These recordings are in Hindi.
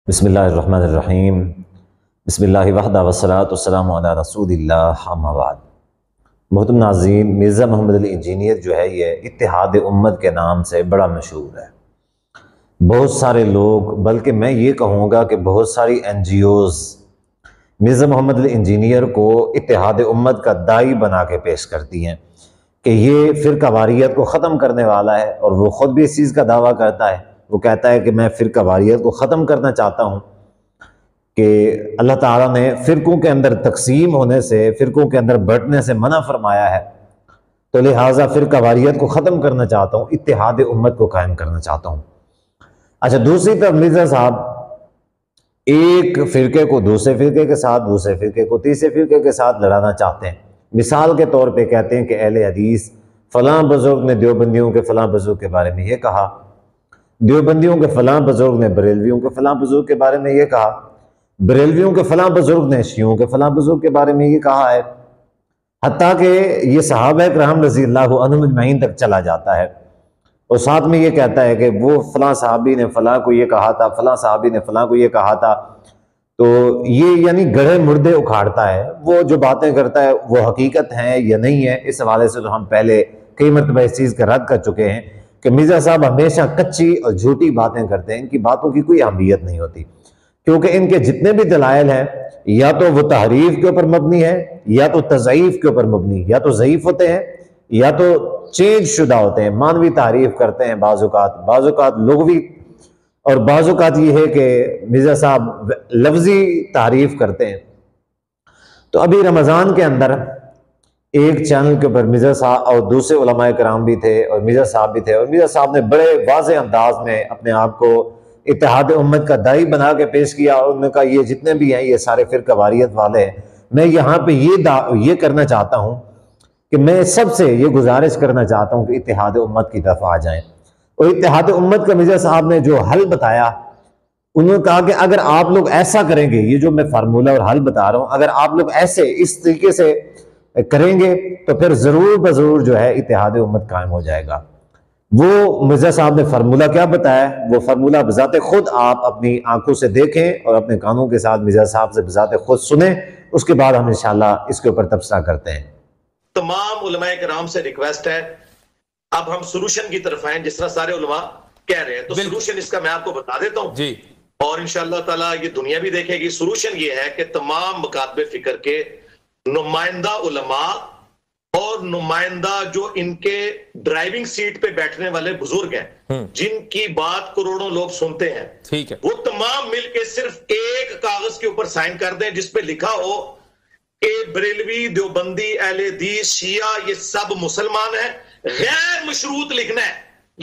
बिस्मिल्लाहिर्रहमानिर्रहीम। बिस्मिल्लाहि वहदा वस्सलातु वस्सलामु अला रसूलिल्लाह अम्मा बाद। मोहतरम नाज़रीन, मिर्ज़ा मोहम्मद अली इंजीनियर जो है ये इत्तेहाद उम्मत के नाम से बड़ा मशहूर है। बहुत सारे लोग, बल्कि मैं ये कहूँगा कि बहुत सारी NGOs मिर्ज़ा मोहम्मद अली इंजीनियर को इत्तेहाद उम्मत का दाई बना के पेश करती हैं कि ये फ़िरका वारियत को ख़त्म करने वाला है, और वो ख़ुद भी इस चीज़ का दावा करता है। वो कहता है कि मैं फ़िरका वारियत को ख़त्म करना चाहता हूँ, कि अल्लाह ताला ने फ़िरकों के अंदर तकसीम होने से, फ़िरकों के अंदर बंटने से मना फरमाया है, तो लिहाजा फ़िरका वारियत को ख़त्म करना चाहता हूँ, इत्तेहाद उम्मत को कायम करना चाहता हूँ। अच्छा, दूसरी तरफ मिर्ज़ा साहब एक फ़िरके को दूसरे फ़िरके के साथ, दूसरे फ़िरके को तीसरे फ़िरके के साथ लड़ाना चाहते हैं। मिसाल के तौर पे कहते हैं कि अहले हदीस फ़लाँ बुज़ुर्ग ने देवबंदियों के फ़लाँ बुज़ुर्ग के बारे में ये कहा, देवबंदियों के फ़लाँ बुज़ुर्ग ने बरेलवियों के फ़लाँ बुज़ुर्ग के बारे में ये कहा, बरेलवियों के फ़लाँ बुज़ुर्ग ने शियों के फ़लाँ बुज़ुर्ग के बारे में ये कहा है। हत्ता कि ये सहाबा किराम रज़ियल्लाहु अन्हुम अजमईन तक चला जाता है, और साथ में ये कहता है कि वो फ़लाँ सहाबी ने फ़लाँ को ये कहा था, फ़लाँ सहाबी ने फ़लाँ को ये कहा था। तो ये यानी गढ़े मुर्दे उखाड़ता है। वो जो बातें करता है वो हकीकत हैं या नहीं है, इस हवाले से तो हम पहले कई मरतबा इस चीज़ का रद्द कर चुके हैं कि मिर्ज़ा साहब हमेशा कच्ची और झूठी बातें करते हैं। इनकी बातों की कोई अहमियत नहीं होती, क्योंकि इनके जितने भी दलाइल हैं या तो वो तहरीफ के ऊपर मबनी है, या तो तज़ईफ़ के ऊपर मबनी, या तो ज़ईफ़ होते हैं या तो चेंज शुदा होते हैं। मानवी तारीफ करते हैं बाज़-औक़ात लुग़वी, और बाज़-औक़ात ये है कि मिर्ज़ा साहब लफ्ज़ी तारीफ करते हैं। तो अभी रमज़ान के अंदर एक चैनल के ऊपर मिर्ज़ा साहब और दूसरे उलमाए किराम भी थे, और मिर्ज़ा साहब भी थे, और मिर्ज़ा साहब ने बड़े वाज़े अंदाज में अपने आप को इत्तेहाद उम्मत का दाई बना के पेश किया, और उन्होंने कहा ये जितने भी हैं ये सारे फ़िरका वारियत वाले हैं। मैं यहाँ पे ये करना चाहता हूँ कि मैं सबसे ये गुजारिश करना चाहता हूँ कि इत्तेहाद उम्मत की तरफ आ जाएं। और इत्तेहाद उम्मत का मिर्ज़ा साहब ने जो हल बताया, उन्होंने कहा कि अगर आप लोग ऐसा करेंगे, ये जो मैं फार्मूला और हल बता रहा हूँ, अगर आप लोग ऐसे इस तरीके से करेंगे तो फिर ज़रूर बज़रूर जो है इत्तेहाद उम्मत कायम हो जाएगा। वो मिर्ज़ा साहब ने फार्मूला क्या बताया, वो फार्मूला बज़ाते खुद आप अपनी आंखों से देखें और अपने कानों के साथ मिर्ज़ा साहब से बज़ाते खुद सुने, उसके बाद हम इंशाअल्लाह इसके ऊपर तबसरा करते हैं। तमाम उलमाए किराम से रिक्वेस्ट है, अब हम सोल्यूशन की तरफ आए, जिस तरह सारे उलमा कह रहे हैं। तो सोल्यूशन इसका मैं आपको बता देता हूं जी, और इंशाअल्लाह ताला ये दुनिया भी देखेगी। सोल्यूशन ये है कि तमाम मकातबे फिक्र के नुमाइंदा उलमा और नुमाइंदा जो इनके ड्राइविंग सीट पे बैठने वाले बुजुर्ग हैं, जिनकी बात करोड़ों लोग सुनते हैं, ठीक है, वो तमाम मिलके सिर्फ एक कागज के ऊपर साइन कर दें जिसपे लिखा हो कि बरेलवी, देवबंदी, अहले हदीस, शिया ये सब मुसलमान है। गैर मशरूत लिखना है,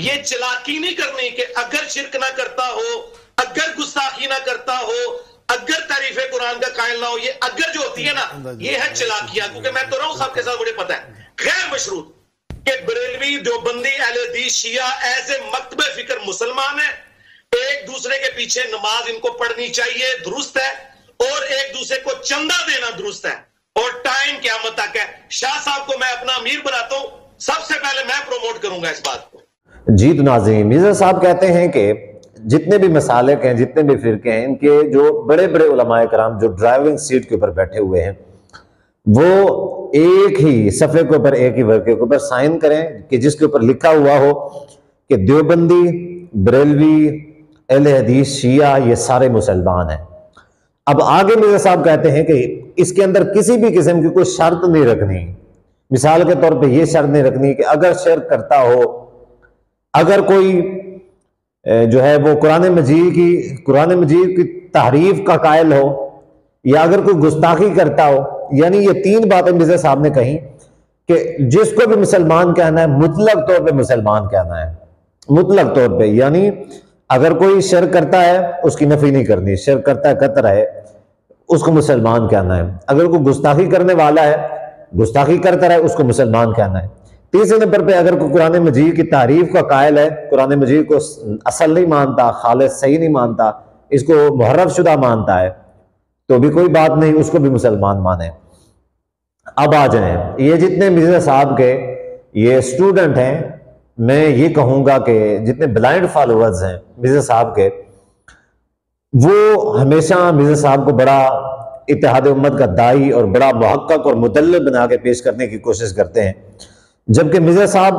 ये चलाकी नहीं करनी कि अगर शिरक ना करता हो, अगर गुस्ताखी ना करता हो, अगर तारीफ कुरान का कायल ना हो। ये अगर जो होती है ना, ये है चलाकियां, क्योंकि मैं तो रहा हूं सबके साथ, मुझे पता है। गैर मशरूत कि बरेलवी, देवबंदी, अहले हदीस, शिया ऐसे मकतबे फिक्र मुसलमान है, एक दूसरे के पीछे नमाज इनको पढ़नी चाहिए, दुरुस्त है, और एक दूसरे को चंदा देना दुरुस्त है, और टाइम क़यामत तक है। शाह साहब को मैं अपना अमीर बनाता हूं, सबसे पहले मैं प्रोमोट करूंगा इस बात को। जी तो नाज़रीन, मिर्ज़ा साहब कहते हैं कि जितने भी मसालिक हैं, जितने भी फिरके हैं, इनके जो बड़े बड़े उलमाए कराम जो ड्राइविंग सीट के ऊपर बैठे हुए हैं, वो एक ही सफ़े के ऊपर, एक ही वर्के के ऊपर साइन करें कि जिसके ऊपर लिखा हुआ हो कि देवबंदी, बरेलवी, अहले हदीस, शिया ये सारे मुसलमान हैं। अब आगे मिर्ज़ा साहब कहते हैं कि इसके अंदर किसी भी किस्म की कोई शर्त नहीं रखनी। मिसाल के तौर पे ये शर्त नहीं रखनी कि अगर शिरक करता हो, अगर कोई जो है वो कुरान मजीद की तहरीफ का कायल हो, या अगर कोई गुस्ताखी करता हो। यानी ये तीन बातें मिर्ज़ा साहब ने कही कि जिसको भी मुसलमान कहना है, मुतलक तौर पे मुसलमान कहना है, मुतलक तौर पे। यानी अगर कोई शिरक करता है उसकी नफी नहीं करनी, शिरक करता है कतर है, उसको मुसलमान कहना है। अगर कोई गुस्ताखी करने वाला है, गुस्ताखी करता रहे, उसको मुसलमान कहना है। तीसरे नंबर पे अगर कोई कुरान मजीद की तारीफ का कायल है, कुरान मजीद को असल नहीं मानता, खालिस सही नहीं मानता, इसको मुहर्रफ शुदा मानता है, तो भी कोई बात नहीं, उसको भी मुसलमान माने। अब आ जाए, ये जितने मिर्ज़ा साहब के ये स्टूडेंट हैं, मैं ये कहूँगा कि जितने ब्लाइंड फॉलोअर्स हैं मिर्ज़ा साहब के, वो हमेशा मिर्जा साहब को बड़ा इत्तेहाद उम्मत का दाई और बड़ा मुहक्कक और मुदल्लिल बना के पेश करने की कोशिश करते हैं, जबकि मिर्जा साहब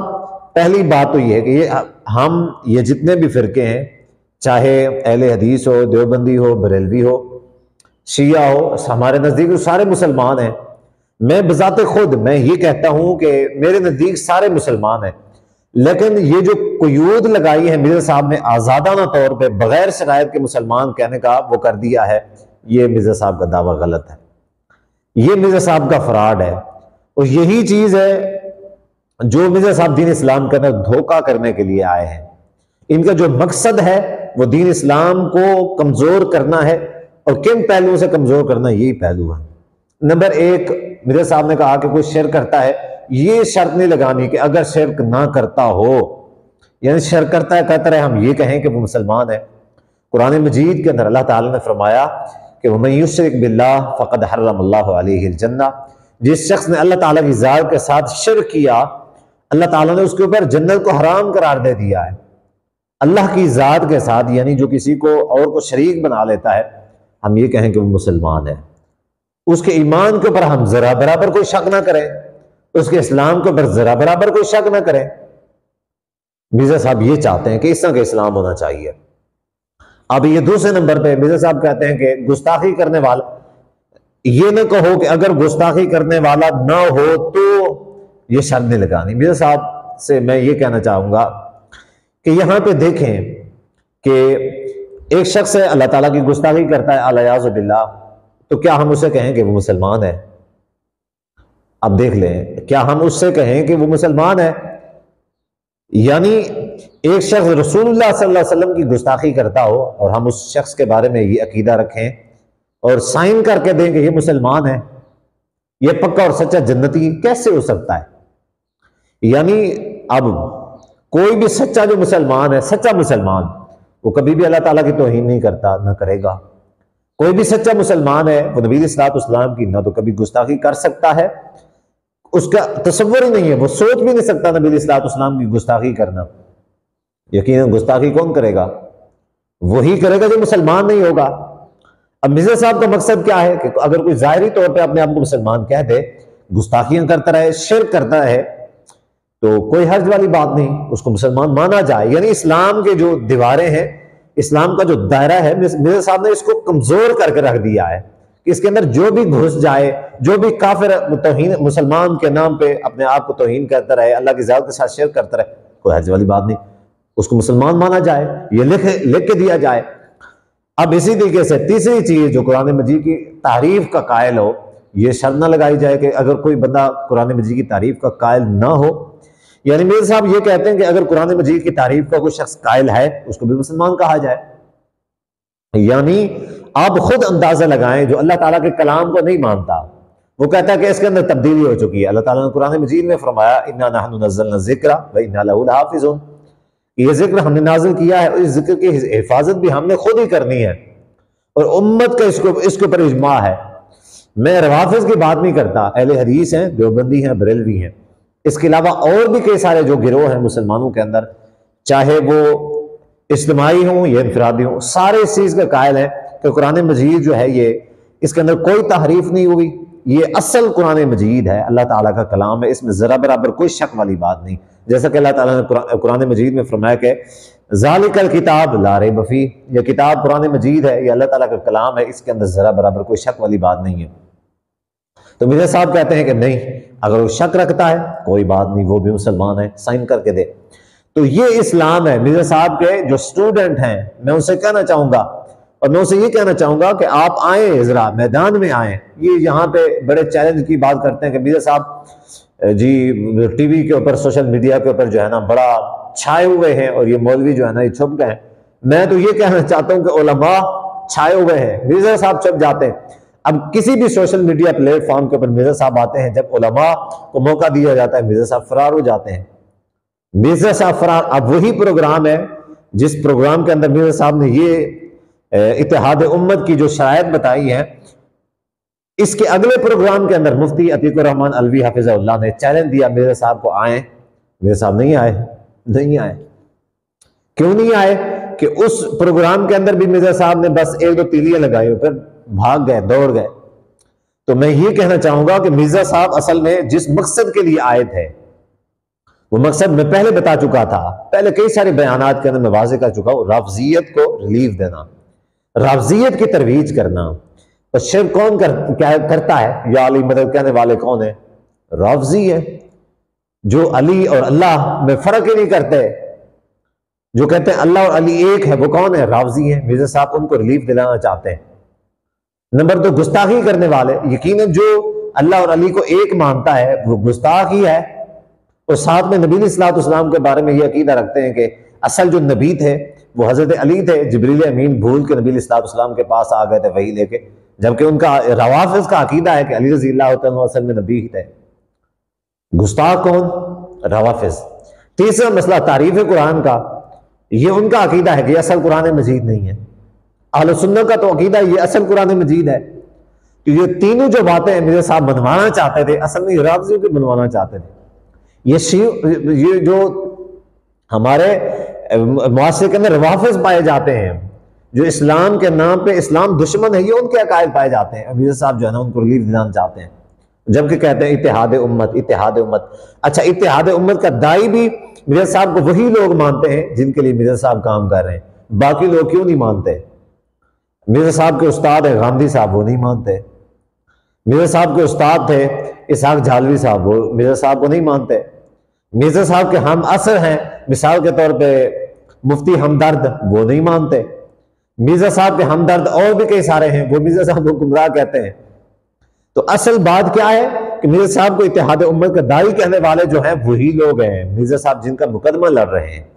पहली बात तो ये है कि ये जितने भी फिरके हैं, चाहे अहले हदीस हो, देवबंदी हो, बरेलवी हो, शिया हो, हमारे नज़दीक सारे मुसलमान हैं। मैं बजाते खुद मैं ये कहता हूं कि मेरे नज़दीक सारे मुसलमान हैं, लेकिन ये जो कुयूद लगाई है मिर्जा साहब ने आज़ादाना तौर पे बगैर शिकायत के मुसलमान कहने का वो कर दिया है, ये मिर्जा साहब का दावा गलत है, ये मिर्जा साहब का फ्रॉड है। और यही चीज़ है जो मिर्जा साहब दीन इस्लाम के अंदर धोखा करने के लिए आए हैं। इनका जो मकसद है वो दीन इस्लाम को कमज़ोर करना है, और किन पहलुओं से कमज़ोर करना, यही पहलू है। नंबर एक, मिर्जा साहब ने कहा कि कोई शिर्क करता है, ये शर्त नहीं लगानी कि अगर शिर्क ना करता हो, यानी शिर्क करता है कहता रहे, हम ये कहें कि वो मुसलमान है। कुरान मजीद के अंदर अल्लाह ताला ने फरमाया कि वमन युश्रिक बिल्लाह फ़क़द हर्रमल्लाहु अलैहिल जन्नह, जिस शख्स ने अल्लाह ताला की ज़ात के साथ शिर्क किया, अल्लाह ताला ने उसके ऊपर जन्नत को हराम करार दे दिया है। अल्लाह की ज़ात के साथ, यानी जो किसी को और को शरीक बना लेता है, हम ये कहें कि वो मुसलमान है, उसके ईमान के ऊपर हम जरा बराबर कोई शक ना करें, उसके इस्लाम के ऊपर जरा बराबर कोई शक ना करें। मिर्जा साहब ये चाहते हैं कि इस तरह का इस्लाम होना चाहिए। अब ये दूसरे नंबर पे मिर्जा साहब कहते हैं कि गुस्ताखी करने वाला, ये ना कहो कि अगर गुस्ताखी करने वाला ना हो तो ये शर्त नहीं लगानी। मिर्जा साहब से मैं ये कहना चाहूंगा कि यहां पे देखें कि एक शख्स है अल्लाह ताला की गुस्ताखी करता है अलियाज़ु बिल्लाह, तो क्या हम उसे कहें कि वो मुसलमान है? अब देख लें, क्या हम उससे कहें कि वो मुसलमान है? यानी एक शख्स रसूलुल्लाह सल्लल्लाहु अलैहि वसल्लम की गुस्ताखी करता हो और हम उस शख्स के बारे में ये अकीदा रखें और साइन करके दें कि ये मुसलमान है, ये पक्का और सच्चा जन्नती, कैसे हो सकता है? यानी अब कोई भी सच्चा जो मुसलमान है, सच्चा मुसलमान, वो कभी भी अल्लाह ताला की तौहीन नहीं करता, ना करेगा। कोई भी सच्चा मुसलमान है वो नबी सल्लल्लाहु अलैहि वसल्लम की ना तो कभी गुस्ताखी कर सकता है, उसका तसव्वुर ही नहीं है, वो सोच भी नहीं सकता नबी सल्लल्लाहु अलैहि वसल्लम की गुस्ताखी करना। यकीनन गुस्ताखी कौन करेगा? वही करेगा जो मुसलमान नहीं होगा। अब मिर्जा साहब का मकसद क्या है कि अगर कोई जाहिरी तौर पे अपने आप को मुसलमान कह दे, गुस्ताखियां करता रहे, शिर्क करता है, तो कोई हर्ज वाली बात नहीं, उसको मुसलमान माना जाए। यानी इस्लाम के जो दीवारें हैं, इस्लाम का जो दायरा है, मिर्जा साहब ने इसको कमजोर करके रख दिया है कि इसके अंदर जो भी घुस जाए, जो भी काफिर तौहीन मुसलमान के नाम पे अपने आप को तौहीन करता रहे, अल्लाह की ज़ात के साथ शिर्क करता रहे, कोई हर्ज वाली बात नहीं, उसको मुसलमान माना जाए, ये लिख के दिया जाए। अब इसी तरीके से तीसरी चीज, जो कुरान मजीद की तारीफ का कायल हो, ये शर्त ना लगाई जाए कि अगर कोई बंदा कुरान मजीद की तारीफ का कायल ना हो, यानी मिर्जा साहब ये कहते हैं कि अगर कुरान मजीद की तारीफ का कोई शख्स कायल है, उसको भी मुसलमान कहा जाए। यानी आप खुद अंदाजा लगाएं, जो अल्लाह ताला के कलाम को नहीं मानता, वो कहता है कि इसके अंदर तब्दीली हो चुकी है। अल्लाह ताला ने कुरान मजीद में फरमाया, इन्ना नहनु नज़्ज़लना ज़िक्रा व इन्ना लहु लहाफ़िज़ून, ये जिक्र हमने नाजिल किया है और इस जिक्र की हिफाजत भी हमने खुद ही करनी है, और उम्मत का इसके ऊपर इजमा है। मैं रवाफिज की बात नहीं करता, अहले हदीस हैं, देवबंदी हैं, बरेलवी हैं, इसके अलावा और भी कई सारे जो गिरोह हैं मुसलमानों के अंदर, चाहे वो इज्तिमाई हों या इनफरादी हों, सारे इस चीज़ का कायल है कि कुरान मजीद जो है, ये इसके अंदर कोई तहरीफ नहीं हुई, ये असल कुरान मजीद है, अल्लाह ताला का कलाम है, इसमें जरा बराबर कोई शक वाली बात नहीं। जैसा कि अल्लाह ताला ने कुरान मजीद में फरमाया कि ज़ालिकल किताब ला रैब फीह, यह किताब कुरान मजीद है, यह अल्लाह ताला का कलाम है, इसके अंदर जरा बराबर कोई शक वाली बात नहीं है। तो मिर्जा साहब कहते हैं कि नहीं, अगर वो शक रखता है कोई बात नहीं, वो भी मुसलमान है, साइन करके दे। तो ये इस्लाम है। मिर्जा साहब के जो स्टूडेंट हैं, मैं उनसे कहना चाहूंगा, और मैं उनसे ये कहना चाहूंगा कि आप आए, जरा मैदान में आए। ये यहाँ पे बड़े चैलेंज की बात करते हैं कि मिर्जा साहब जी टीवी के ऊपर, सोशल मीडिया के ऊपर जो है ना बड़ा छाए हुए हैं, और ये मौलवी जो है ना ये छुप गए हैं। मैं तो ये कहना चाहता हूँ कि उलमा छाए हुए हैं, मिर्जा साहब छुप जाते हैं। अब किसी भी सोशल मीडिया प्लेटफॉर्म के ऊपर मिर्जा साहब आते हैं, जब उलमा को मौका दिया जाता है, मिर्जा साहब फरार हो जाते हैं। मिर्जा साहब फरार। अब वही प्रोग्राम है जिस प्रोग्राम के अंदर मिर्जा साहब ने ये इत्तेहाद उम्मत की जो शरायत बताई है, इसके अगले प्रोग्राम के अंदर मुफ्ती अतीकुर रहमान अलवी हाफिज़हुल्लाह ने चैलेंज दिया मिर्जा साहब को, आए। मिर्जा साहब नहीं आए। क्यों नहीं आए? कि उस प्रोग्राम के अंदर भी मिर्जा साहब ने बस एक दो तीलियां लगाई फिर भाग गए, दौड़ गए। तो मैं ये कहना चाहूंगा कि मिर्जा साहब असल में जिस मकसद के लिए आए थे वो मकसद मैं पहले बता चुका था, पहले कई सारे बयानात के अंदर मैं वाज़ेह कर चुका हूं। राफजियत को रिलीफ देना, राफजियत की तरवीज करना। तो शिर्क कौन क्या करता है? या अली मदद कहने वाले कौन है? राफजी है, जो अली और अल्लाह में फर्क ही नहीं करते, जो कहते हैं अल्लाह और अली एक है, वो कौन है? राफजी है। मिर्जा साहब उनको रिलीफ दिलाना चाहते हैं। नंबर 2, गुस्ताखी करने वाले। यकीनन जो अल्लाह और अली को एक मानता है वो गुस्ताख ही है। और साथ में नबी अलैहिस्सलाम के बारे में ये अकीदा रखते हैं कि असल जो नबी थे वो हजरत अली थे। जिब्रील अमीन भूल के नबी अलैहिस्सलाम के पास आ गए थे वही लेके, जबकि उनका रवाफिज का अकीदा है कि अली रज़ियल्लाहु तआला असल में नबी ही थे। गुस्ताख कौन? रवाफिज। तीसरा मसला तारीफ कुरान का, ये उनका अकीदा है कि असल कुरान मजीद नहीं है। अहले सुन्नत का तो अकीदा ये असल कुरान मजीद है। तो ये तीनों जो बातें मिर्जा साहब बनवाना चाहते थे असल में राफजियों को बनवाना चाहते थे। ये जो हमारे मुआशरे के अंदर रवाफिज पाए जाते हैं, जो इस्लाम के नाम पे इस्लाम दुश्मन है, ये उनके अकायद पाए जाते हैं। मिर्जा साहब जो है ना उनको रिलीफ दिलाना चाहते हैं, जबकि कहते हैं इत्तेहाद उम्मत, इत्तेहाद उम्मत। अच्छा, इत्तेहाद उम्मत का दाई भी मिर्जा साहब को वही लोग मानते हैं जिनके लिए मिर्जा साहब काम कर रहे हैं। बाकी लोग क्यों नहीं मानते? मिर्जा साहब के उस्ताद है गांधी साहब, वो नहीं मानते। मिर्जा साहब के उस्ताद थे इसहाक झालवी साहब, वो मिर्जा साहब को नहीं मानते। मिर्जा साहब के हम असर हैं मिसाल के तौर पे मुफ्ती हमदर्द, वो नहीं मानते। मिर्जा साहब के हमदर्द और भी कई सारे हैं, वो मिर्जा साहब को गुमराह कहते हैं। तो असल बात क्या है कि मिर्जा साहब को इत्तेहाद उम्मत का दाई कहने वाले जो हैं वही लोग हैं। मिर्जा साहब जिनका मुकदमा लड़ रहे हैं